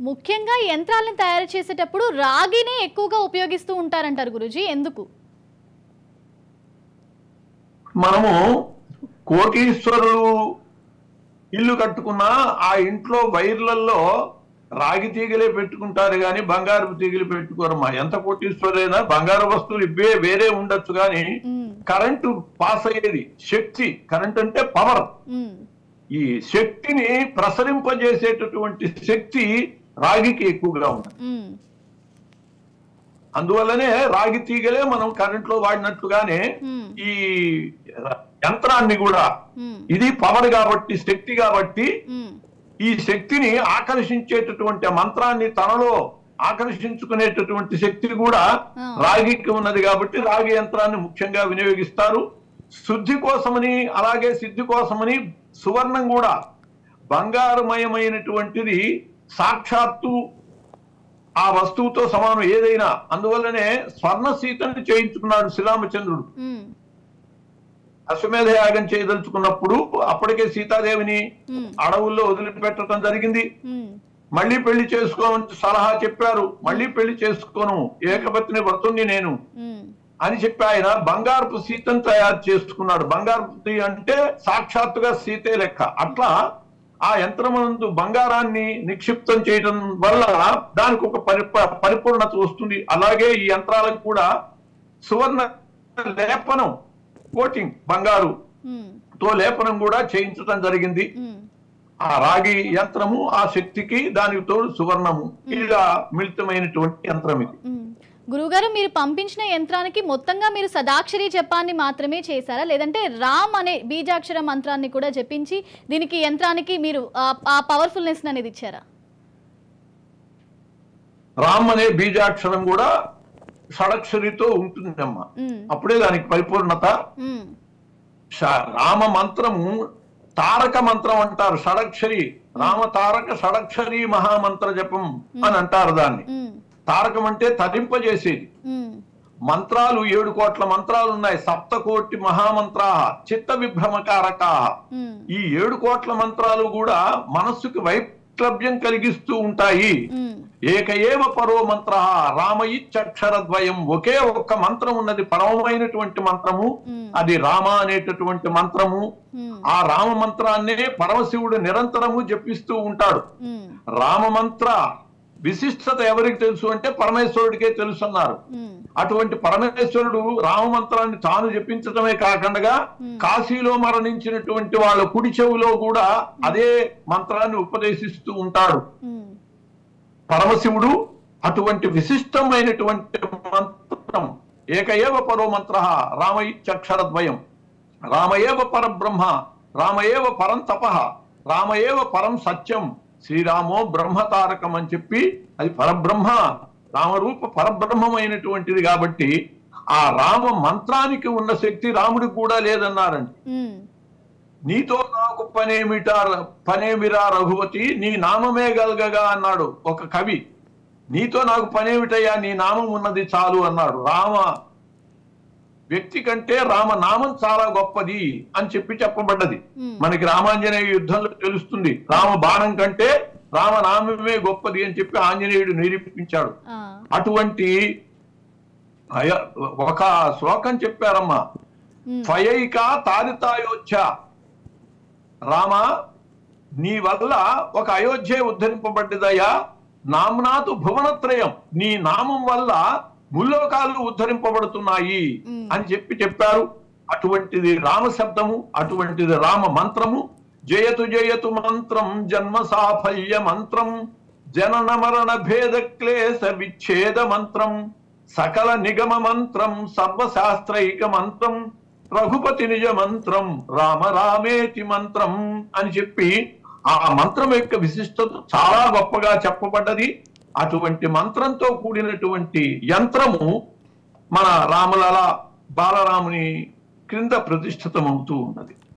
ముఖ్యంగా యంత్రాలను తయారు చేసేటప్పుడు రాగిని ఎక్కువగా ఉపయోగిస్తూ ఉంటారంటారు గురుజీ, ఎందుకు? మనము కోటీశ్వరులు ఇల్లు కట్టుకున్నా ఆ ఇంట్లో వైర్లలో రాగి తీగలే పెట్టుకుంటారు గాని బంగారు తీగలు పెట్టుకోరమ్మా. ఎంత కోటీశ్వరైనా బంగారు వస్తువులు ఇవే వేరే ఉండొచ్చు గాని కరెంటు పాస్ అయ్యేది శక్తి, కరెంట్ అంటే పవర్. ఈ శక్తిని ప్రసరింపజేసేటటువంటి శక్తి రాగికి ఎక్కువగా ఉంటుంది. అందువల్లనే రాగి తీగలే మనం కరెంట్ లో వాడినట్లుగానే ఈ యంత్రాన్ని కూడా ఇది పవర్ కాబట్టి, శక్తి కాబట్టి, ఈ శక్తిని ఆకర్షించేటటువంటి మంత్రాన్ని తనలో ఆకర్షించుకునేటటువంటి శక్తి కూడా రాగికి ఉన్నది కాబట్టి రాగి యంత్రాన్ని ముఖ్యంగా వినియోగిస్తారు. శుద్ధి కోసమని అలాగే సిద్ధి కోసమని సువర్ణం కూడా బంగారుమయమైనటువంటిది సాక్షాత్తు ఆ వస్తువుతో సమానం ఏదైనా. అందువల్లనే స్వర్ణ సీతని చేయించుకున్నాడు శ్రీరామచంద్రుడు. అశ్వమేధ యాగం చేయదలుచుకున్నప్పుడు అప్పటికే సీతాదేవిని అడవుల్లో వదిలిపెట్టడం జరిగింది. మళ్ళీ పెళ్లి చేసుకోమని సలహా చెప్పారు. మళ్ళీ పెళ్లి చేసుకోను, ఏకపత్ని వ్రతుణ్ణి నేను అని చెప్పి ఆయన బంగారపు సీతను తయారు చేసుకున్నాడు. బంగారపు అంటే సాక్షాత్తుగా సీతే లెక్క. అట్లా ఆ యంత్రమందు బంగారాన్ని నిక్షిప్తం చేయడం వల్ల దానికి ఒక పరిపూర్ణత వస్తుంది. అలాగే ఈ యంత్రాలకు కూడా సువర్ణ లేపనం, కోటింగ్, బంగారు తో లేపనం కూడా చేయించడం జరిగింది. ఆ రాగి యంత్రము ఆ శక్తికి, దానికి తోడు సువర్ణము, ఇలా మిళితమైనటువంటి యంత్రం ఇది. గురుగారు, మీరు పంపించిన యంత్రానికి మొత్తంగా మీరు సదాక్షరి జపాన్ని మాత్రమే చేశారా, లేదంటే రామ్ అనే బీజాక్షర మంత్రాన్ని కూడా జపించి దీనికి యంత్రానికి మీరు ఆ పవర్ఫుల్నెస్ అనేది ఇచ్చారా? రామ్ అనే బీజాక్షరం కూడా షడక్షరితో ఉంటుందమ్మా, అప్పుడే దానికి పరిపూర్ణత. రామ మంత్రము తారక మంత్రం అంటారు. షడక్షరి రామ తారక షడక్షరి మహామంత్ర జపం అని అంటారు దాన్ని. తారకం అంటే తరింపజేసేది. మంత్రాలు 7 కోట్ల మంత్రాలు ఉన్నాయి. 7 కోటి మహామంత్రా చిత్త విభ్రమకారకా. ఈ 7 కోట్ల మంత్రాలు కూడా మనస్సుకి వైక్లభ్యం కలిగిస్తూ ఉంటాయి. ఏక ఏవ పరో మంత్ర రామ ఇచ్చక్షరద్వయం. ఒకే ఒక్క మంత్రం ఉన్నది, పరమమైనటువంటి మంత్రము, అది రామ అనేటటువంటి మంత్రము. ఆ రామ మంత్రాన్నే పరమశివుడు నిరంతరము జపిస్తూ ఉంటాడు. రామ మంత్ర విశిష్టత ఎవరికి తెలుసు అంటే పరమేశ్వరుడికే తెలుసు అన్నారు. అటువంటి పరమేశ్వరుడు రామమంత్రాన్ని తాను జపించడమే కాకుండా కాశీలో మరణించినటువంటి వాళ్ళ కుడి చెవులో కూడా అదే మంత్రాన్ని ఉపదేశిస్తూ ఉంటాడు పరమశివుడు. అటువంటి విశిష్టమైనటువంటి మంత్రం ఏకయేవ పరో మంత్ర రామ ఇచ్చక్షరద్వయం. రామయేవ పరబ్రహ్మ, రామయేవ పరం తపః, రామయేవ పరం సత్యం, శ్రీరామో బ్రహ్మతారకం అని చెప్పి అది పరబ్రహ్మ, రామరూప పరబ్రహ్మమైనటువంటిది కాబట్టి ఆ రామ మంత్రానికి ఉన్న శక్తి రాముడికి కూడా లేదన్నారండి. నీతో నాకు పనేమిరా రఘువతి, నీ నామమే గల్గగా అన్నాడు ఒక కవి. నీతో నాకు పనేమిటయ్యా, నీ నామం ఉన్నది చాలు అన్నాడు. రామ వ్యక్తి కంటే రామనామం చాలా గొప్పది అని చెప్పబడ్డది. మనకి రామాంజనేయ యుద్ధంలో తెలుస్తుంది. రామ బాణం కంటే రామనామమే గొప్పది అని చెప్పి ఆంజనేయుడు నిరూపించాడు. అటువంటి ఒక శ్లోకం చెప్పారమ్మా, ఫయైక తారితాయోధ్య. రామ, నీ వల్ల ఒక అయోధ్య ఉద్ధరింపబడ్డదయ్యా. నామ్నాతు భువనత్రయం, నీ నామం వల్ల ముల్లోకాలు ఉద్ధరింపబడుతున్నాయి అని చెప్పారు. అటువంటిది రామ శబ్దము, అటువంటిది రామ మంత్రము. జయతు జయతు మంత్రం జన్మ సాఫల్య మంత్రం, జనన మరణ భేద క్లేశ విచ్ఛేద మంత్రం, సకల నిగమ మంత్రం, సర్వశాస్త్రైక మంత్రం, రఘుపతి నిజ మంత్రం, రామ రామేతి మంత్రం అని చెప్పి ఆ మంత్రం యొక్క విశిష్టత చాలా గొప్పగా చెప్పబడ్డది. అటువంటి మంత్రంతో కూడినటువంటి యంత్రము మన రామలల బాలరాముని క్రింద ప్రతిష్ఠితమవుతూ ఉన్నది.